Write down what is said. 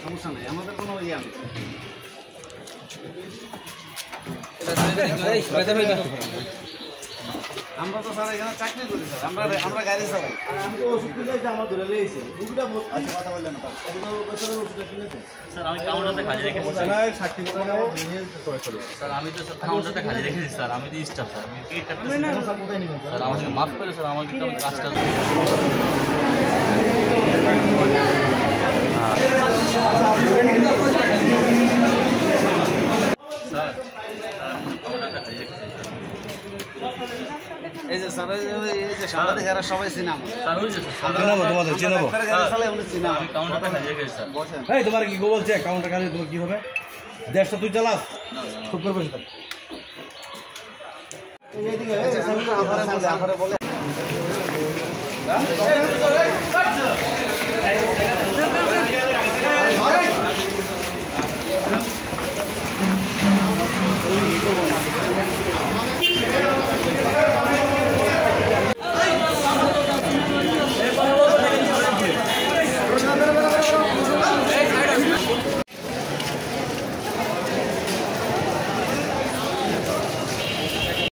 সমস্যা নাই আমাদের কোনো ইয়ে নেই আমরা তো স্যার এখানে চাকরি করি স্যার আমরা গাড়ি চালাই আমি তো ওষুধ কিনে আমার ধরে লেগেছি রুগীটা কথা বললেন না স্যার আমি কাউন্টারতে খালি রেখেছি স্যার আমি তো স্যার কাউন্টারতে খালি রেখেছি স্যার আমি তো স্টাফ স্যার আমি টিকিটটা স্যার আমাকে মাফ করে স্যার আমাকে কাজটা এই যে স্যার এই যে সাংবাদিক এরা সবাই চিনাম স্যার হয়েছে স্যার তোমাদের চিনাবো আমি কাউন্টারতে খালি রেখেছি স্যার এই তোমার কি বলছে কাউন্টার খালি তোমার কি হবে দেশটা তুই চালাস খুব করে বসে থাক এইদিকে বলে